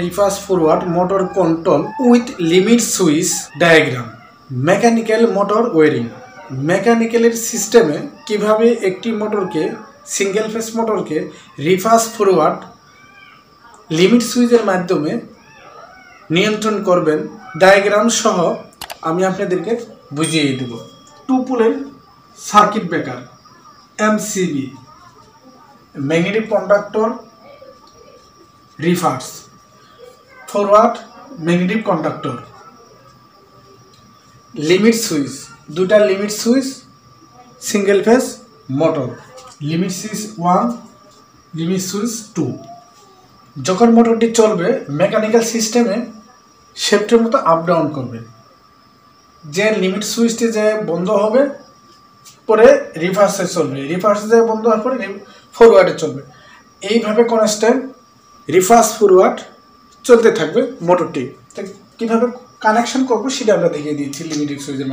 reverse forward motor control with limit switch diagram. Mechanical motor wiring. মেকানিক্যালের সিস্টেমে কিভাবে একটি মোটরকে সিঙ্গেল ফেজ মোটরকে রিভার্স ফরওয়ার্ড লিমিট সুইচের মাধ্যমে নিয়ন্ত্রণ করবেন ডায়াগ্রাম সহ আমি আপনাদেরকে বুঝিয়ে দেব। টু পোলের circuit breaker MCB, magnetic conductor reverse forward magnetic conductor, limit switch, দুটা limit switch single phase motor, limit switch 1, limit switch 2। যখন মোটরটি চলবে মেকানিক্যাল সিস্টেমে শেফটের মতো আপ ডাউন করবে, যে লিমিট সুইচটি যে বন্ধ হবে পরে রিভার্সে চলবে, রিভার্সে যে বন্ধ হওয়ার পরে ফরওয়ার্ডে চলবে, এইভাবে কনস্ট্যান্ট রিভার্স ফরওয়ার্ড চলতে থাকবে মোটরটি। কীভাবে কানেকশন করবো সেটা আমরা দেখিয়ে দিয়েছি লিমিটেড সুইচের মাধ্যমে।